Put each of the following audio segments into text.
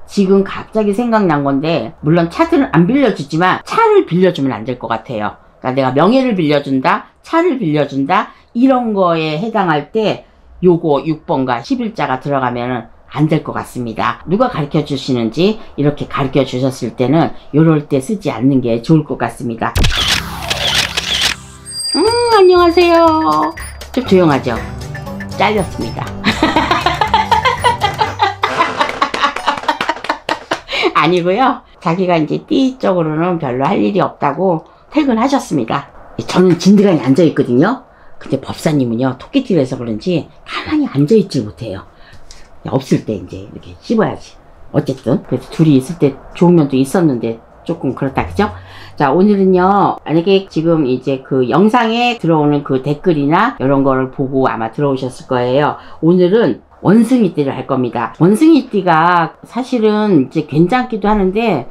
지금 갑자기 생각난 건데, 물론 차들은 안 빌려주지만 차를 빌려주면 안 될 것 같아요. 그러니까 내가 명예를 빌려준다, 차를 빌려준다, 이런 거에 해당할 때 요거 6번과 11자가 들어가면은 안 될 것 같습니다. 누가 가르쳐 주시는지 이렇게 가르쳐 주셨을 때는 요럴 때 쓰지 않는 게 좋을 것 같습니다. 안녕하세요. 좀 조용하죠? 잘렸습니다. 아니고요. 자기가 이제 띠 쪽으로는 별로 할 일이 없다고 퇴근하셨습니다. 저는 진드간이 앉아있거든요. 근데 법사님은요, 토끼띠라서 그런지 가만히 앉아있질 못해요. 없을 때 이제 이렇게 씹어야지. 어쨌든 그래서 둘이 있을 때 좋은 면도 있었는데 조금 그렇다, 그죠? 자, 오늘은요, 만약에 지금 이제 그 영상에 들어오는 그 댓글이나 이런 거를 보고 아마 들어오셨을 거예요. 오늘은 원숭이띠를 할 겁니다. 원숭이띠가 사실은 이제 괜찮기도 하는데,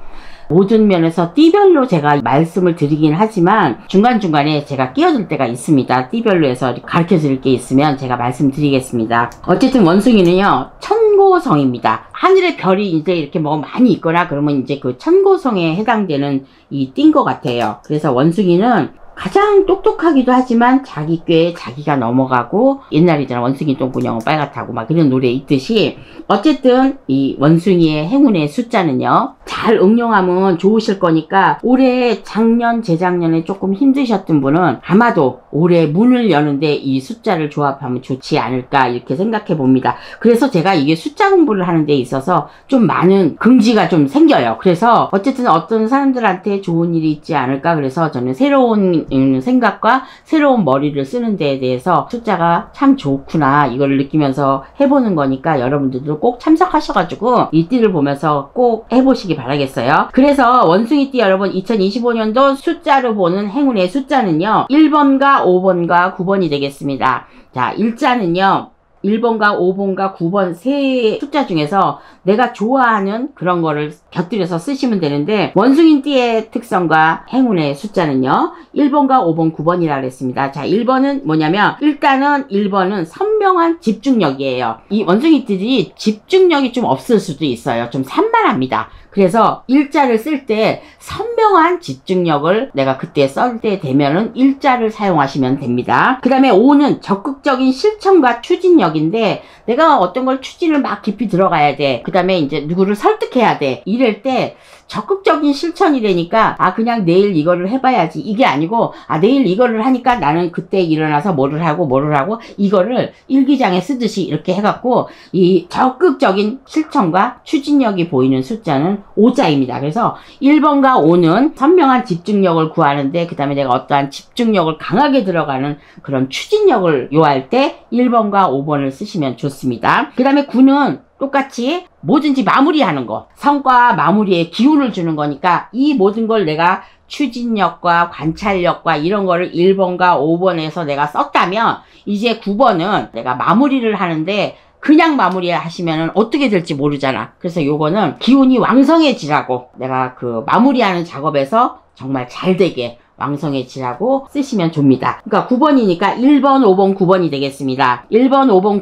모든 면에서 띠별로 제가 말씀을 드리긴 하지만 중간중간에 제가 끼어들 때가 있습니다. 띠별로 해서 가르쳐 드릴 게 있으면 제가 말씀드리겠습니다. 어쨌든 원숭이는요, 천고성입니다. 하늘에 별이 이제 이렇게 뭐 많이 있거나 그러면 이제 그 천고성에 해당되는 이 띠인 것 같아요. 그래서 원숭이는 가장 똑똑하기도 하지만 자기 꾀에 자기가 넘어가고, 옛날이잖아, 원숭이 똥구녕은 빨갛다고 막 그런 노래 있듯이, 어쨌든 이 원숭이의 행운의 숫자는요, 잘 응용하면 좋으실 거니까 올해 작년 재작년에 조금 힘드셨던 분은 아마도 올해 문을 여는데 이 숫자를 조합하면 좋지 않을까 이렇게 생각해 봅니다. 그래서 제가 이게 숫자 공부를 하는 데 있어서 좀 많은 긍지가 좀 생겨요. 그래서 어쨌든 어떤 사람들한테 좋은 일이 있지 않을까, 그래서 저는 새로운 생각과 새로운 머리를 쓰는 데에 대해서 숫자가 참 좋구나 이걸 느끼면서 해보는 거니까 여러분들도 꼭 참석하셔가지고 이 띠를 보면서 꼭 해보시기 바라겠어요. 그래서 원숭이띠 여러분, 2025년도 숫자로 보는 행운의 숫자는요, 1번과 5번과 9번이 되겠습니다. 자, 일자는요, 1번과 5번과 9번 세 숫자 중에서 내가 좋아하는 그런 거를 곁들여서 쓰시면 되는데, 원숭이띠의 특성과 행운의 숫자는요, 1번과 5번, 9번이라 그랬습니다. 자, 1번은 뭐냐면, 일단은 1번은 선명한 집중력이에요. 이 원숭이띠들이 집중력이 좀 없을 수도 있어요. 좀 산만합니다. 그래서 일자를 쓸 때 선명한 집중력을 내가 그때 쓸 때 되면은 일자를 사용하시면 됩니다. 그 다음에 5는 적극적인 실천과 추진력인데, 내가 어떤 걸 추진을 막 깊이 들어가야 돼. 그 다음에 이제 누구를 설득해야 돼. 이럴 때 적극적인 실천이라니까, 아, 그냥 내일 이거를 해봐야지, 이게 아니고, 아, 내일 이거를 하니까 나는 그때 일어나서 뭐를 하고 이거를 일기장에 쓰듯이 이렇게 해갖고, 이 적극적인 실천과 추진력이 보이는 숫자는 5자입니다. 그래서 1번과 5는 선명한 집중력을 구하는데, 그 다음에 내가 어떠한 집중력을 강하게 들어가는 그런 추진력을 요할 때 1번과 5번을 쓰시면 좋습니다. 그 다음에 9는 똑같이 뭐든지 마무리하는 거, 성과 마무리에 기운을 주는 거니까 이 모든 걸 내가 추진력과 관찰력과 이런 거를 1번과 5번에서 내가 썼다면, 이제 9번은 내가 마무리를 하는데 그냥 마무리 하시면은 어떻게 될지 모르잖아. 그래서 요거는 기운이 왕성해지라고, 내가 그 마무리하는 작업에서 정말 잘 되게 왕성해지라고 쓰시면 줍니다. 그러니까 9번이니까 1번, 5번, 9번이 되겠습니다. 1번, 5번,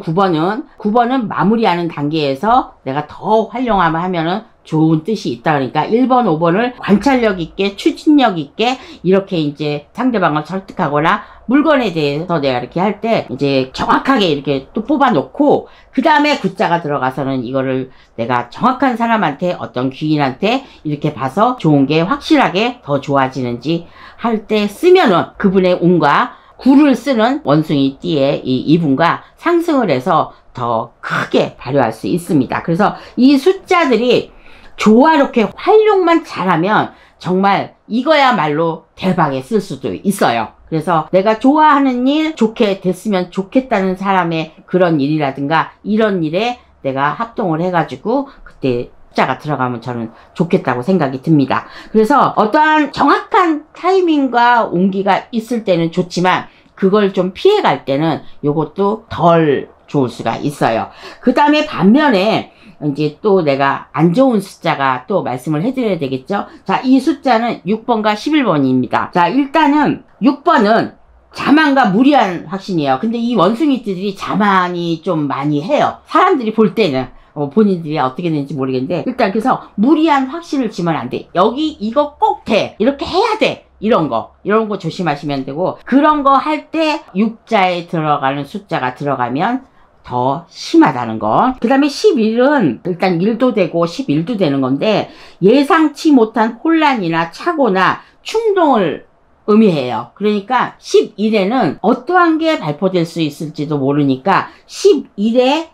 9번은 마무리하는 단계에서 내가 더 활용하면 하면은 좋은 뜻이 있다. 그러니까 1번, 5번을 관찰력 있게, 추진력 있게 이렇게 이제 상대방을 설득하거나 물건에 대해서 내가 이렇게 할 때 이제 정확하게 이렇게 또 뽑아 놓고, 그 다음에 9자가 들어가서는 이거를 내가 정확한 사람한테, 어떤 귀인한테 이렇게 봐서 좋은 게 확실하게 더 좋아지는지 할 때 쓰면은 그분의 운과 9를 쓰는 원숭이띠의 이분과 상승을 해서 더 크게 발휘할 수 있습니다. 그래서 이 숫자들이 조화롭게 활용만 잘하면 정말 이거야말로 대박에 쓸 수도 있어요. 그래서 내가 좋아하는 일, 좋게 됐으면 좋겠다는 사람의 그런 일이라든가 이런 일에 내가 합동을 해가지고 그때 숫자가 들어가면 저는 좋겠다고 생각이 듭니다. 그래서 어떠한 정확한 타이밍과 온기가 있을 때는 좋지만 그걸 좀 피해갈 때는 요것도 덜 좋을 수가 있어요. 그 다음에 반면에 이제 또 내가 안 좋은 숫자가 또 말씀을 해드려야 되겠죠. 자, 이 숫자는 6번과 11번입니다. 자, 일단은 6번은 자만과 무리한 확신이에요. 근데 이 원숭이들이 자만이 좀 많이 해요. 사람들이 볼 때는 본인들이 어떻게 되는지 모르겠는데, 일단 그래서 무리한 확신을 지면 안 돼. 여기 이거 꼭 돼. 이렇게 해야 돼. 이런 거 조심하시면 되고, 그런 거 할 때 육자에 들어가는 숫자가 들어가면 더 심하다는 거. 그 다음에 11은 일단 1도 되고 11도 되는 건데, 예상치 못한 혼란이나 착오나 충동을 의미해요. 그러니까 11에는 어떠한 게 발표될 수 있을지도 모르니까 11에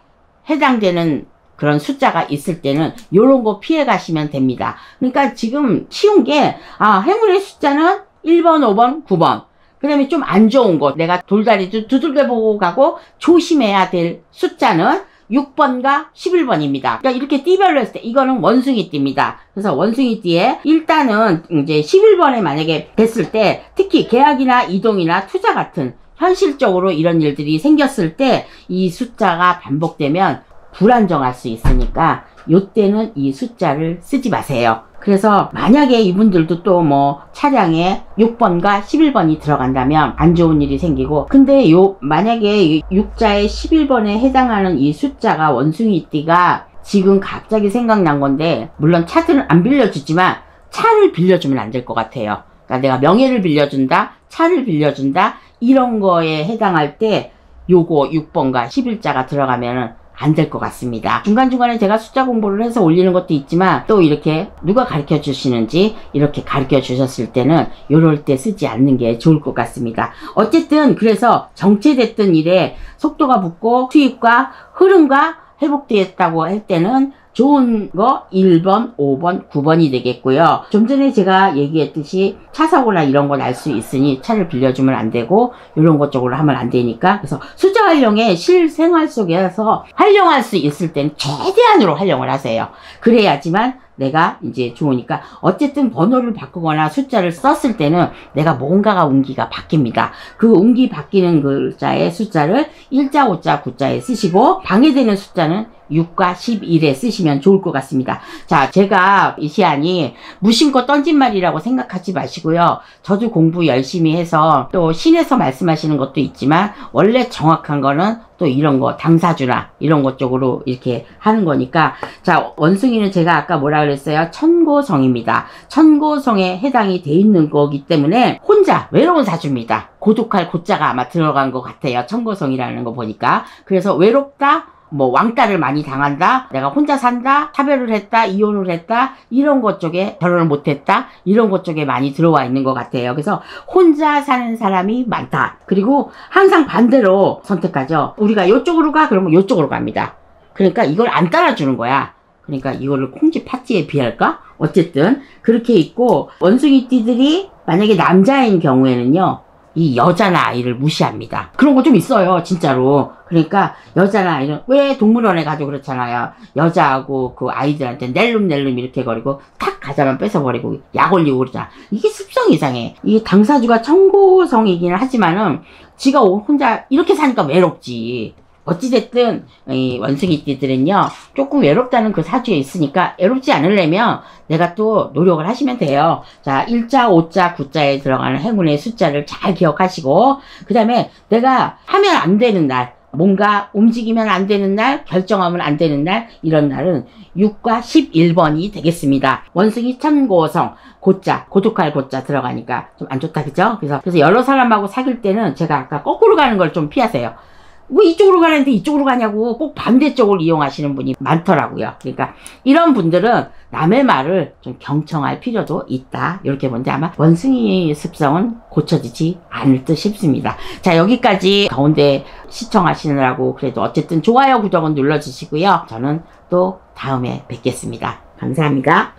해당되는 그런 숫자가 있을 때는 요런 거 피해 가시면 됩니다. 그러니까 지금 쉬운 게, 행운의 숫자는 1번, 5번, 9번. 그 다음에 좀 안 좋은 거, 내가 돌다리도 두들겨 보고 가고 조심해야 될 숫자는 6번과 11번입니다. 그러니까 이렇게 띠별로 했을 때 이거는 원숭이 띠입니다. 그래서 원숭이 띠에 일단은 이제 11번에 만약에 됐을 때, 특히 계약이나 이동이나 투자 같은 현실적으로 이런 일들이 생겼을 때 이 숫자가 반복되면 불안정할 수 있으니까 요때는 이 숫자를 쓰지 마세요. 그래서 만약에 이분들도 또 뭐 차량에 6번과 11번이 들어간다면 안 좋은 일이 생기고, 근데 만약에 육자의 11번에 해당하는 이 숫자가 원숭이띠가 지금 갑자기 생각난 건데, 물론 차들은 안 빌려주지만 차를 빌려주면 안 될 것 같아요. 그러니까 내가 명예를 빌려준다, 차를 빌려준다, 이런 거에 해당할 때 요거 6번과 11자가 들어가면은 안 될 것 같습니다. 중간중간에 제가 숫자 공부를 해서 올리는 것도 있지만, 또 이렇게 누가 가르쳐 주시는지 이렇게 가르쳐 주셨을 때는 요럴 때 쓰지 않는 게 좋을 것 같습니다. 어쨌든 그래서 정체됐던 일에 속도가 붙고 수익과 흐름과 회복되었다고 할 때는 좋은 거 1번, 5번, 9번이 되겠고요. 좀 전에 제가 얘기했듯이 차 사고나 이런 건 알 수 있으니 차를 빌려주면 안 되고, 이런 것 쪽으로 하면 안 되니까. 그래서 숫자 활용에 실생활 속에서 활용할 수 있을 때는 최대한으로 활용을 하세요. 그래야지만 내가 이제 좋으니까. 어쨌든 번호를 바꾸거나 숫자를 썼을 때는 내가 뭔가가 운기가 바뀝니다. 그 운기 바뀌는 글자의 숫자를 1자, 5자, 9자에 쓰시고, 방해되는 숫자는 6과 11에 쓰시면 좋을 것 같습니다. 자, 제가 이 시안이 무심코 던진 말이라고 생각하지 마시고요. 저도 공부 열심히 해서 또 신에서 말씀하시는 것도 있지만, 원래 정확한 거는 또 이런 거 당사주나 이런 것 쪽으로 이렇게 하는 거니까. 자, 원숭이는 제가 아까 뭐라 그랬어요? 천고성입니다. 천고성에 해당이 돼 있는 거기 때문에 혼자 외로운 사주입니다. 고독할 고자가 아마 들어간 것 같아요. 천고성이라는 거 보니까. 그래서 외롭다, 뭐 왕따를 많이 당한다, 내가 혼자 산다, 차별을 했다, 이혼을 했다, 이런 것 쪽에, 결혼을 못했다, 이런 것 쪽에 많이 들어와 있는 것 같아요. 그래서 혼자 사는 사람이 많다. 그리고 항상 반대로 선택하죠. 우리가 이쪽으로 가, 그러면 이쪽으로 갑니다. 그러니까 이걸 안 따라주는 거야. 그러니까 이거를 콩쥐 팥쥐에 비할까? 어쨌든 그렇게 있고, 원숭이띠들이 만약에 남자인 경우에는요, 이 여자나 아이를 무시합니다. 그런 거 좀 있어요, 진짜로. 그러니까 여자나 아이는, 왜 동물원에 가도 그렇잖아요. 여자하고 그 아이들한테 낼름낼름 이렇게 거리고 탁 과자만 뺏어버리고 약 올리고 그러잖아. 이게 습성이 이상해. 이게 당사주가 천고성이기는 하지만은 지가 혼자 이렇게 사니까 외롭지. 어찌됐든 이 원숭이띠들은요, 조금 외롭다는 그 사주에 있으니까 외롭지 않으려면 내가 또 노력을 하시면 돼요. 자, 1자, 5자, 9자에 들어가는 행운의 숫자를 잘 기억하시고, 그 다음에 내가 하면 안 되는 날, 뭔가 움직이면 안 되는 날, 결정하면 안 되는 날, 이런 날은 6과 11번이 되겠습니다. 원숭이 천고성, 고자, 고독할 고자 들어가니까 좀 안 좋다, 그죠? 그래서 여러 사람하고 사귈 때는 제가 아까 거꾸로 가는 걸 좀 피하세요. 왜 이쪽으로 가는데 이쪽으로 가냐고 꼭 반대쪽을 이용하시는 분이 많더라고요. 그러니까 이런 분들은 남의 말을 좀 경청할 필요도 있다. 이렇게 보는데 아마 원숭이의 습성은 고쳐지지 않을 듯 싶습니다. 자, 여기까지 가운데 시청하시느라고 그래도 어쨌든 좋아요, 구독은 눌러주시고요. 저는 또 다음에 뵙겠습니다. 감사합니다.